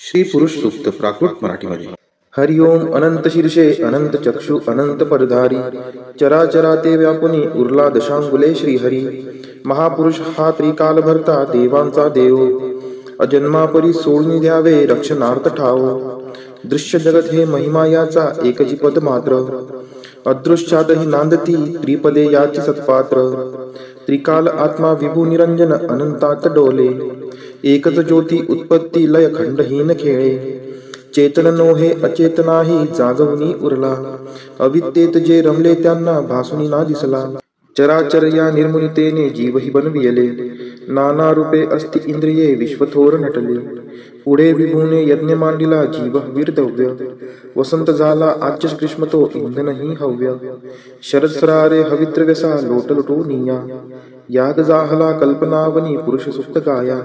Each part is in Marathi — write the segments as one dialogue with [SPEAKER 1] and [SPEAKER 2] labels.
[SPEAKER 1] श्री पुरुष सूक्त प्राकृत मराठीमध्ये. हरि ओम. अनंत शीर्षे अनंत चक्षु अनंत पदधारी चराचरा ते व्यापुनी उरला दशांगुले श्रीहरी. महापुरुष हा त्रिकाल भरता देवांचा देव अजन्मापरी सोडून द्यावे रक्षणार्थ ठाव. दृश्य जगत हे महिमा याचा एकची पद मात्र अदृश्यातही नांदती त्रिपदे याची सत्पात्र. त्रिकाल आत्मा विभू निरंजन अनंतात डोले एकच ज्योती उत्पत्ती लय खंडहीन खेळे. चेतन नोहे अचेतनाही जागवणी उरला अविद्येत जे रमले त्यांना भासुनी ना दिसला. चराचर या निर्मुनितेने जीवही बनविले नाना रूपे अस्ति इंद्रिये विश्वथोर नटले. पुढे विभूने यज्ञ मांडिला जीव वीरदव्य वसंत झाला आज्य ग्रीष्मतो इंधनही हव्य. शरद सरारे हविद्रव्यसा लोटलुटो निया याग जाहला कल्पनावनी पुरुष सुप्त गाया.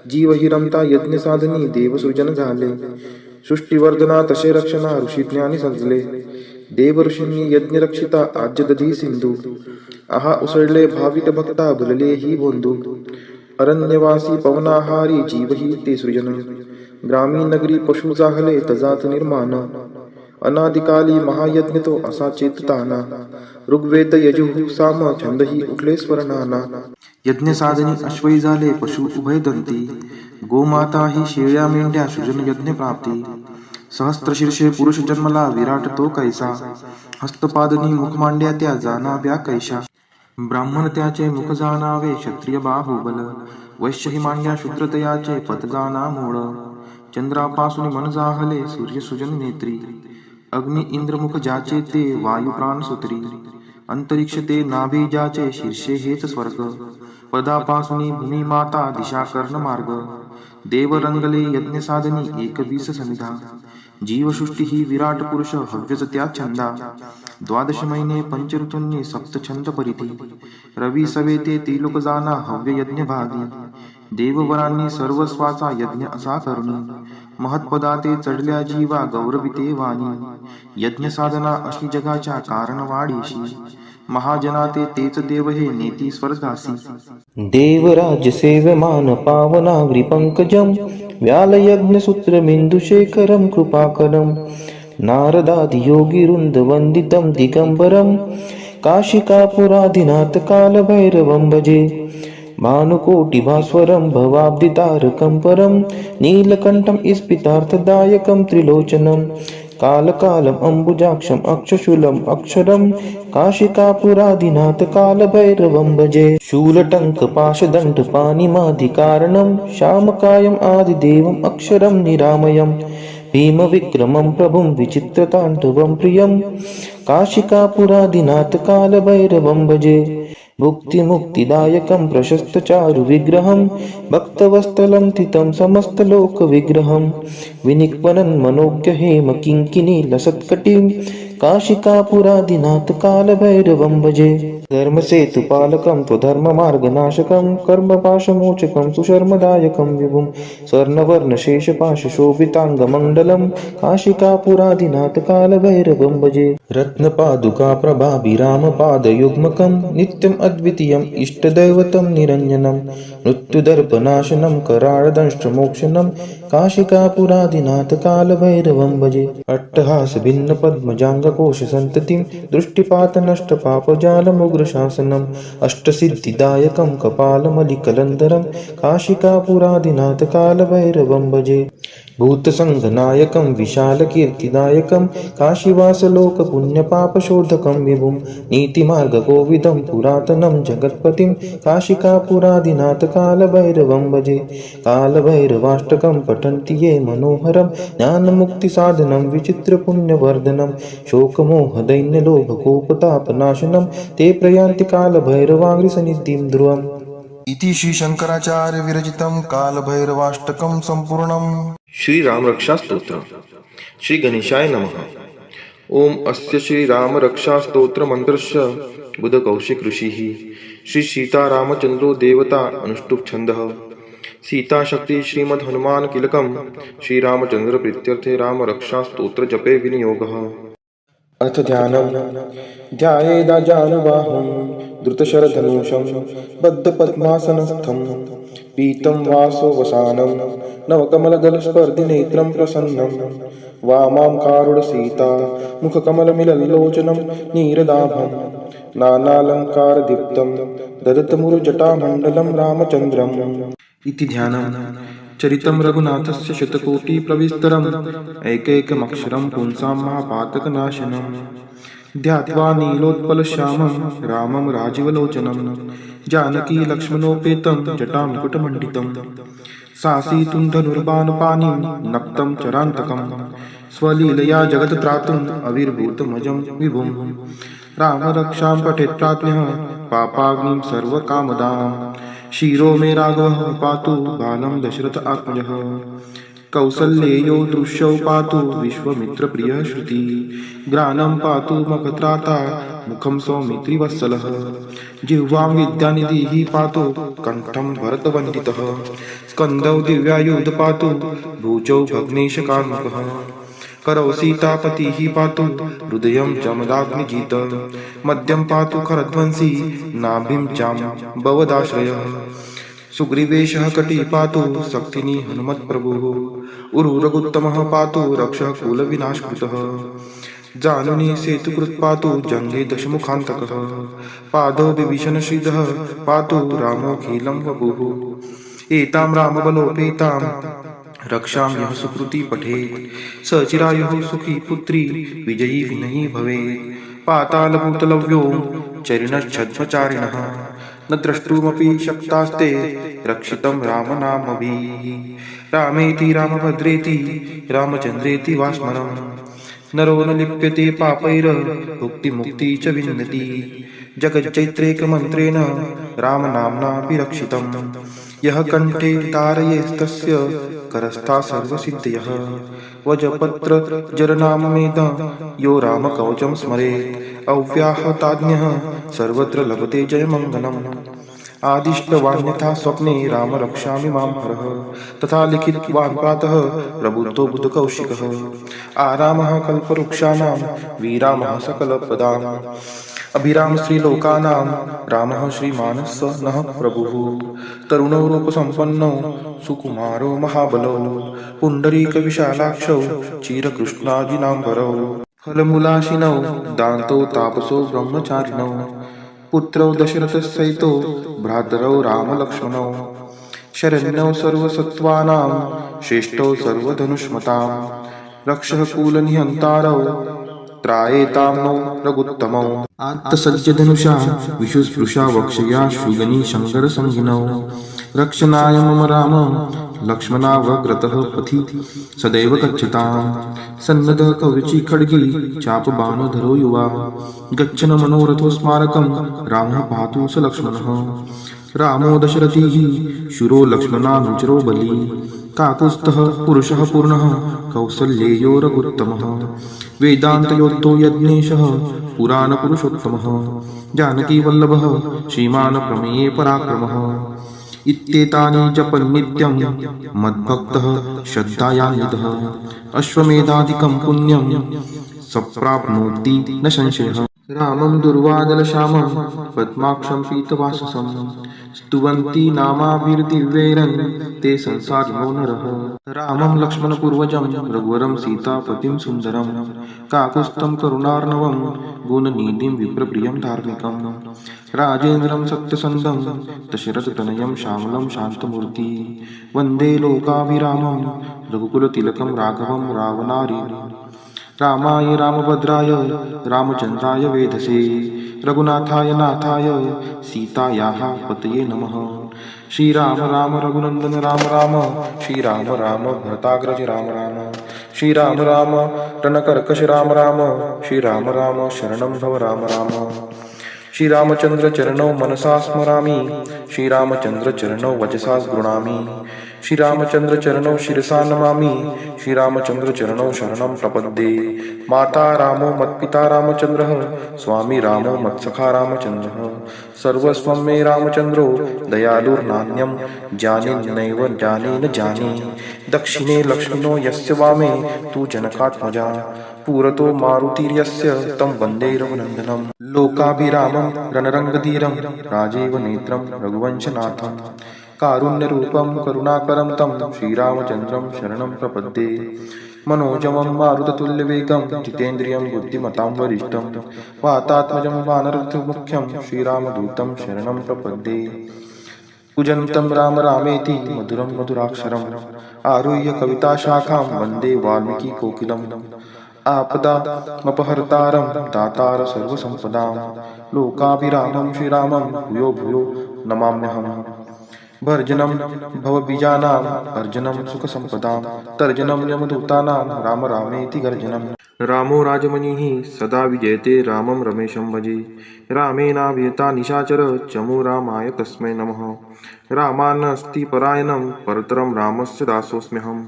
[SPEAKER 1] जीव हि रमता यज्ञ साधनी देवसृजन झाले सृष्टीवर्धना तसे रक्षणा ऋषी ज्ञानी सजले. देव ऋषींनी यज्ञ रक्षिता आज्य दधी सिंधू आहा उसळले भाविक भक्ता भुलले ही बोंधू. अरण्यवासी पवनाहारी जीवही ते सृजन ग्रामीण नगरी पशु जाहले तजात निर्माण. अनादिकाली महायज्ञ तो असा चेतताना ऋग्वेद यजुः साम छंदही उठले स्वर्णाना. यज्ञ साधनी अश्वई झाले पशु उभय दंती गोमाता ही शेळ्या मेंढ्या सृजन यज्ञ प्राप्ती. सहस्त्र शीर्षे पुरुष जन्मला विराट तो कैसा हस्तपादनी मुख मांड्या त्या जाणाव्या कैशा. ब्राह्मण त्याचे मुख जाणावे क्षत्रिय बाहुबल वैश्य ही मांड्या शूद्रतयाचे पद जाणा मूळ. चंद्रापासून मन जाहले सूर्य सुजन नेत्री अग्नि इंद्रमुख ज्याचे ते वायू प्राण सूत्री. अंतरिक्ष ते नाभी ज्याचे शीर्षे हेच स्वर्ग पदापासून भूमी माता दिशा कर्ण मार्ग. देव रंगले यज्ञ साधनी एकवीस समिधा जीवसृष्टी ही विराट पुरुष हव्यच त्या छंदा. द्वादश महिने पंच ऋतूंनी सप्त छंद परिधी रवी सवेते त्रिलोक जाना हव्य यज्ञ भागी. देववरांनी सर्वस्वाचा यज्ञ असा करुणी महत्पदाते चढल्या जीवा गौरविते वाणी. यज्ञ साधना अशी जगाच्या कारण वाढीशी महाजनाते तेच देव हे नेती स्वर्गासी.
[SPEAKER 2] देवराज सेव्यमान पावनाग्रि पंकजम व्याल यज्ञ सूत्र बिंदु शेखरम कृपाकरम. नारदादि योगी वृंद वंदितम दिगंबरम काशिकापुराधिनाथ काल भैरवं भजे. भानुकोटि भास्वरं भवाब्दितारकं परं नीलकंठम इस्पितार्थदायकं त्रिलोचनं. कालकालम अंबुजाक्षम अक्षशूलम अक्षरम काशिकापुराधिनाथ काल भैरवं भजे. शूलटंक पाशदंड पाणिमाधिकारणं श्यामकायम आदिदेवम अक्षरं निरामयम्. भीम विक्रमं प्रभुं विचित्रतांडवं प्रियं काशिकापुराधिनाथ काल भैरवं भजे. भुक्ति मुक्तिदायकं प्रशस्त चारु विग्रहं भक्तवत्सलं तितं समस्तलोक विग्रहं. विनिक्वनं मनोज्ञ हेम किंकिनी लसत्कटिं काशिकापुराधिनाथ काल भैरवं भजे. धर्मसेतुपालकं त्वधर्ममार्गनाशकं कर्मपाशमोचकं सुशर्मदायकं विभुं स्वर्णवर्णशेषपाशशोभिताङ्गमण्डलं काशिकापुराधिनाथ काल भैरवं भजे. रत्नपादुका प्रभाभिरामपादयुग्मकं नित्यम् अद्वितीयम् इष्टदैवतं निरञ्जनं मृत्युदर्पनाशनं कराळदंष्ट्रमोक्षणं काशिकापुराधिनाथ काल भैरवं भजे. अट्टहास भिन्न पद्मजाङ्गकोश सन्ततिं दृष्टिपात नष्ट पापजालमुग्रशासनम् अष्टसिद्धिदायकं कपालमलिकलन्धरं काशिकापुराधिनाथ काल भैरवं भजे. भूतसंघनायकं विशालकीर्तिदायकं काशीवासलोकपुण्यपापशोधकं विभुं नीतिमार्गकोविदं पुरातनं जगत्पतिं काशिकापुराधिनाथ काल भैरवं भजे. कालभैरवाष्टकं पठन्ति ये मनोहरं ज्ञानमुक्तिसाधनं विचित्रपुण्यवर्धनं शोकमोहदैन्यलोभकोपतापनाशनं ते प्रयान्ति कालभैरवाग्रिसन्निधिं ध्रुवम्.
[SPEAKER 3] इति श्री शंकराचार्य विरचितं कालभैरवाष्टकं संपूर्णम्.
[SPEAKER 1] श्री राम रक्षा स्तोत्र. श्री गणेशाय नमः. ओम अस्य श्री राम रक्षा स्तोत्र मंत्रस्य बुध कौशिक ऋषिः श्री सीतारामचंद्रो देवता अनुष्टुप छंदः. सीता शक्ति श्रीमद् हनुमान किलकम श्री रामचंद्र प्रीत्यर्थे राम रक्षा स्तोत्र जपे विनियोगः. अर्थध्यानम् ध्यायेदाजानुबाहुं धृतशरधनुषं बद्धपद्मासनस्थं पीतं वासो वसानं नवकमलदलस्पर्धिनेत्रं प्रसन्नं वामां कारुणसीता मुखकमलमिलल्लोचनं नीरदाभं नानालङ्कारदीप्तं ददतमुरुजटामण्डलं रामचन्द्रम् इति ध्यानम् चरितं रघुनाथस्य शतकोटिप्रविस्तरम् एकैकमक्षरं पुंसां महापातकनाशनं ध्यात्वा नीलोत्पलश्यामं रामं राजीवलोचनं जानकी लक्ष्मणोपेतं जटामुकुटमण्डितं सासीतुं धनुर्बाणपाणिं नक्तं चरान्तकं स्वलीलया जगत्त्रातुम् अविर्भूतमजं विभुं रामरक्षां पठेत्प्राज्ञः पापाग्निं सर्वकामदां शिरो मे राघवः पातु बालं दशरथ आत्मजः कौसल्येयो दृश्यौ पातु विश्वमित्रप्रियः श्रुति ग्रानं पातु मखत्राता मुखं सौमित्रिवत्सलः जिह्वां विद्यानिधिः पातु कण्ठं भरतवन्दितः स्कन्दौ दिव्यायुध पातु भुजौ भग्नेशकार्मुकः करौ सीतापतिः पातु हृदयं जमदाग्निजित मध्यं पातु खरध्वंसी नाभिं जाम्बवदाश्रयः सुग्रीवेशः कटी पातु शक्तिनी हनुमत्प्रभुः उरुरगुत्तमः पातु रक्षः कुलविनाशकृतः जानुनी सेतुकृत् पातु जङ्गे दशमुखान्तकः पादौ विभीषणश्रीधः पातु रामोऽखिलं वपुः एतां रामबलोपेतां रक्षां यः सुकृती पठेत् स चिरायुः सुखी पुत्री विजयी विनयी भवेत् पातालभूतलव्यो चरिणश्छद्मचारिणः न द्रष्टुमपि शक्तास्ते रक्षितं रामनामभिः रामेति रामभद्रेति रामचन्द्रेति वा स्मरम् नरो न लिप्यते पापैर्भुक्तिमुक्ति च विन्दति जगच्चैत्रेकमन्त्रेण रामनाम्नापि रक्षितं यः कण्ठे धारयेस्तस्य करस्था सर्वसिद्धयः वजपत्रजरनाममेद यो रामकवचं स्मरेत् अव्याहताज्ञः सर्वत्र लभते जयमङ्गलम् आदिष्टवान्यथा स्वप्ने राम रक्षामि मां हरः तथा लिखितवान् प्रातः प्रबुद्धो बुधकौशिकः आरामः कल्पवृक्षाणां विरामः सकलप्रदाम् अभिराम श्रीलोकानां रामः श्रीमानः नः प्रभुः तरुणो रूपसम्पन्नो सुकुमारो महाबलो पुण्डरीकविशालाक्षौ चिरकृष्णाजिनाम्बरौ फलमूलाशिनौ दान्तो तापसो ब्रह्मचारिणौ पुत्रौ दशरथसहितो भ्रातरौ रामलक्ष्मणौ शरण्यौ सर्वसत्त्वानां श्रेष्ठौ सर्वधनुष्मतां रक्षः कुलनिहन्तारौ त्रायेतां नो रघुत्तमौ आत्तसज्जधनुषा विशुस्पृशा वक्षया शुगनी शङ्करसंहिनौ रक्षणाय मम राम लक्ष्मणावग्रतः पथि सदैव गच्छतां सन्नद्धः कवची खड्गी चापबाणधरो युवा गच्छन् मनोरथो स्मारकं रामः पातु स लक्ष्मणः रामो दशरथिः शूरो लक्ष्मणानुचरो बली काकुत्स्थः पुरुषः पूर्णः कौसल्येयो रघुत्तमः वेदान्तयोद्धो यज्ञेशः पुराणपुरुषोत्तमः जानकीवल्लभः श्रीमान् प्रमेये पराक्रमः इत्येतानि जपन्नित्यं मद्भक्तः श्रद्धायान्वितः अश्वमेधादिकं पुण्यं सप्राप्नोति न संशयः रामं दुर्वादलश्यामं पद्माक्षं पीतवाससं स्तुवन्ति नामाभिर्दिव्यैरन् ते संसारिणो नरः रामं लक्ष्मणपूर्वजं रघुवरं सीतापतिं सुन्दरं काकुत्स्थं करुणार्णवं गुणनिधिं विप्रप्रियं धार्मिकं राजेन्द्रं सत्यसन्धं दशरथतनयं श्यामलं शान्तमूर्ति वन्दे लोकाभिरामं रघुकुलतिलकं राघवं रावणारिं रामाय रामभद्राय रामचन्द्राय वेधसे रघुनाथाय नाथाय सीतायाः पतये नमः श्रीराम राम रघुनन्दन राम राम श्रीराम राम भरताग्रज राम राम श्रीराम राम रणकर्कश राम राम श्रीराम राम शरणं भव राम राम श्रीरामचन्द्र चरणौ मनसा स्मरामि श्रीरामचन्द्र चरणौ वचसा गृह्णामि श्रीरामचंद्र चरणौ शिरसा नमामि श्रीरामचंद्र चरणौ शरणं प्रपद्ये माता रामो मत्पिता रामचंद्रः स्वामी रामो मत्सखा रामचंद्रः सर्वस्वं मे रामचंद्रो दयालुर्नान्यं जाने न जाने दक्षिणे लक्ष्मणो यस्य वामे तु जनकात्मजा पुरतो मारुतिर्यस्य तं वन्दे रघुनन्दनं लोकाभिरामं रणरङ्गधीरं राजीव नेत्रं रघुवंशनाथं कारुण्यरूपं करुणाकरं तं श्रीरामचन्द्रं शरणं प्रपद्ये मनोजवं मारुततुल्यवेगं जितेन्द्रियं बुद्धिमतां वरिष्ठं वातात्मजं वानरमुख्यं श्रीरामदूतं शरणं प्रपद्ये कूजन्तं राम रामेति मधुरं मधुराक्षरम् आरुह्य कविताशाखां वन्दे वाल्मीकिकोकिलम् आपदामपहर्तारं दातार सर्वसम्पदां लोकाभिरामं श्रीरामं भूयो भूयो नमाम्यहम् भर्जनं भवबीजानाम् अर्जनं सुखसम्पदां तर्जनं यमदूतानां राम रामेति गर्जनम् रामो राजमणिः सदा विजयते रामं रमेशं भजे रामेणाभिहता निशाचर चमु रामाय तस्मै नमः रामान्नस्ति परायणं परतरं रामस्य दासोऽस्म्यहम्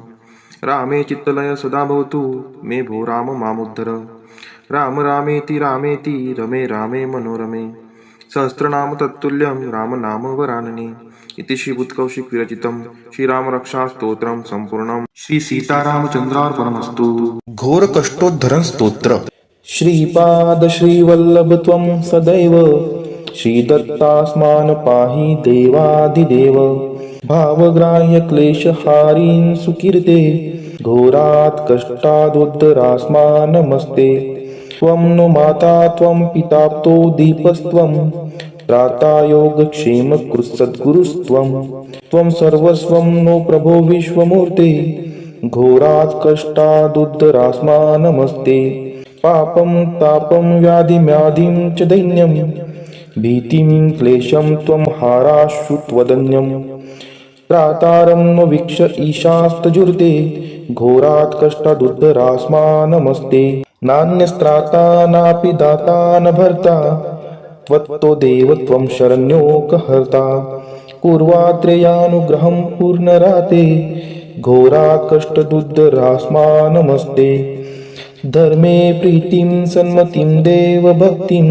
[SPEAKER 1] रामे चित्तलय सदा भवतु मे भो राम मामुद्धर राम रामेति रामेति रमे रामे मनोरमे सहस्रनाम तत्तुल्यं राम नाम वरानने इति श्रीबुद्धकौशिक विरचितं श्रीरामरक्षास्तोत्रं सम्पूर्णं श्री सीतारामचन्द्रार्पणमस्तु
[SPEAKER 3] घोर कष्टोद्धरण स्तोत्र
[SPEAKER 2] श्रीपाद श्रीवल्लभ त्वं सदैव श्रीदत्तास्मान् पाहि देवादिदेव भावग्राह्य क्लेशहारीन् सुकीर्ते घोरात् कष्टादुद्धरास्मान् नमस्ते त्वं नो माता त्वं पिताप्तो दीपस्त्वं त्राता योगक्षेमकृत्सद्गुरुस्त्वं त्वं सर्वस्वं नो प्रभो विश्वमूर्ते घोरात् कष्टादुद्धरास्मान् नमस्ते पापं तापं व्याधिम्याधिं च दैन्यं भीतिं क्लेशं त्वं हाराशु त्वदन्यं त्रातारं न वीक्ष ईशास्तजुर्ते घोरात् कष्टादुद्धरास्मान् नमस्ते नान्यस्त्राता नापि दाता न भर्ता त्वत्तो देव त्वं शरण्योकहर्ता पूर्वात्रेयानुग्रहं पूर्णराते घोरात् कष्टदुद्धरास्मान् नमस्ते धर्मे प्रीतिं सन्मतिं देव भक्तिं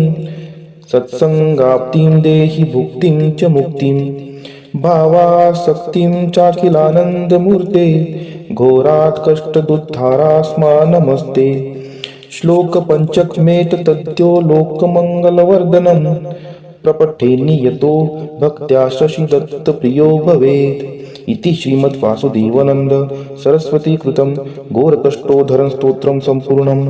[SPEAKER 2] सत्संगाप्तिं देहि भुक्तिं च मुक्तिं भावासक्तिं चाखिलानन्दमूर्ते घोरात् कष्टदुद्धारास्मान् नमस्ते श्लोकपञ्चकमेतद्यो लोकमङ्गलवर्धनं प्रपठेन्नि यतो भक्त्या शशिदत्तप्रियो भवेत् इति श्रीमद्वासुदेवानन्द सरस्वती कृतं घोरकष्टोद्धरण स्तोत्रं सम्पूर्णम्।